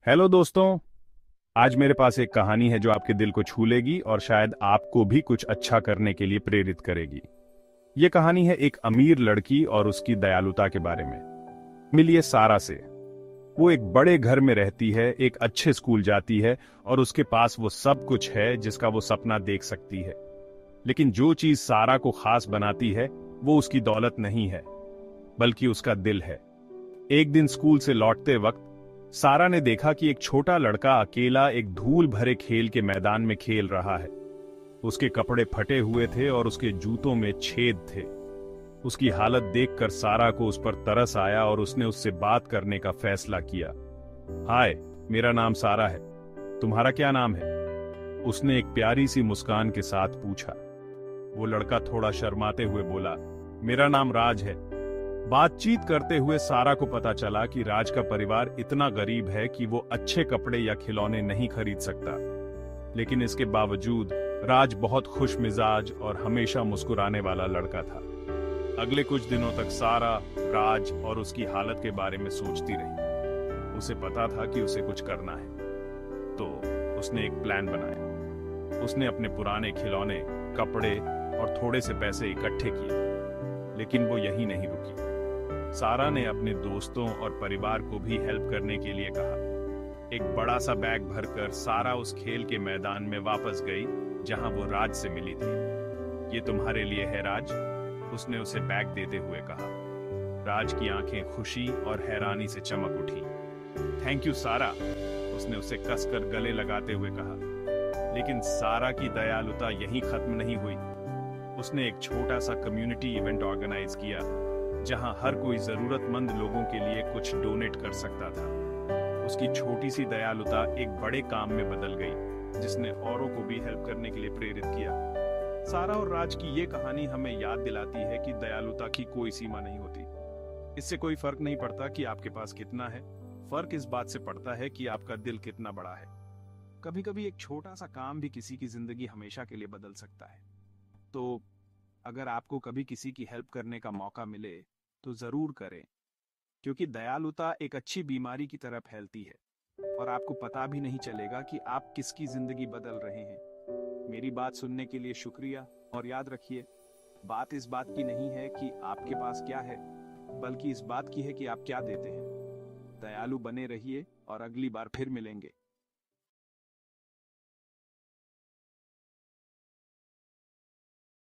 Hello दोस्तों। आज मेरे पास एक कहानी है जो आपके दिल को छू लेगी और शायद आपको भी कुछ अच्छा करने के लिए प्रेरित करेगी। ये कहानी है एक अमीर लड़की और उसकी दयालुता के बारे में। मिलिए सारा से। वो एक बड़े घर में रहती है, एक अच्छे स्कूल जाती है और उसके पास वो सब कुछ है जिसका वो सपना देख सकती है। लेकिन जो चीज सारा को खास बनाती है वो उसकी दौलत नहीं है, बल्कि उसका दिल है। एक दिन स्कूल से लौटते वक्त सारा ने देखा कि एक छोटा लड़का अकेला एक धूल भरे खेल के मैदान में खेल रहा है। उसके कपड़े फटे हुए थे और उसके जूतों में छेद थे। उसकी हालत देखकर सारा को उस पर तरस आया और उसने उससे बात करने का फैसला किया। हाय, मेरा नाम सारा है, तुम्हारा क्या नाम है? उसने एक प्यारी सी मुस्कान के साथ पूछा। वो लड़का थोड़ा शर्माते हुए बोला, मेरा नाम राज है। बातचीत करते हुए सारा को पता चला कि राज का परिवार इतना गरीब है कि वो अच्छे कपड़े या खिलौने नहीं खरीद सकता। लेकिन इसके बावजूद राज बहुत खुश मिजाज और हमेशा मुस्कुराने वाला लड़का था। अगले कुछ दिनों तक सारा राज और उसकी हालत के बारे में सोचती रही। उसे पता था कि उसे कुछ करना है, तो उसने एक प्लान बनाया। उसने अपने पुराने खिलौने, कपड़े और थोड़े से पैसे इकट्ठे किए। लेकिन वो यहीं नहीं रुकी। सारा ने अपने दोस्तों और परिवार को भी हेल्प करने के लिए कहा। एक बड़ा सा बैग भरकर सारा उस खेल के मैदान में वापस गई जहां वो राज से मिली थी। ये तुम्हारे लिए है राज, उसने उसे बैग देते हुए कहा। राज की आंखें खुशी और हैरानी से चमक उठी। थैंक यू सारा, उसने उसे कसकर गले लगाते हुए कहा। लेकिन सारा की दयालुता यहीं खत्म नहीं हुई। उसने एक छोटा सा कम्युनिटी इवेंट ऑर्गेनाइज किया जहां हर कोई जरूरतमंद लोगों के लिए कुछ डोनेट कर सकता था। उसकी छोटी सी दयालुता एक बड़े काम में बदल गई, जिसने औरों को भी हेल्प करने के लिए प्रेरित किया। सारा और राज की ये कहानी हमें याद दिलाती है कि दयालुता की कोई सीमा नहीं होती। इससे कोई फर्क नहीं पड़ता कि आपके पास कितना है, फर्क इस बात से पड़ता है कि आपका दिल कितना बड़ा है। कभी कभी एक छोटा सा काम भी किसी की जिंदगी हमेशा के लिए बदल सकता है। तो अगर आपको कभी किसी की हेल्प करने का मौका मिले तो जरूर करें, क्योंकि दयालुता एक अच्छी बीमारी की तरह फैलती है और आपको पता भी नहीं चलेगा कि आप किसकी जिंदगी बदल रहे हैं। मेरी बात सुनने के लिए शुक्रिया, और याद रखिए, बात इस बात की नहीं है कि आपके पास क्या है, बल्कि इस बात की है कि आप क्या देते हैं। दयालु बने रहिए और अगली बार फिर मिलेंगे।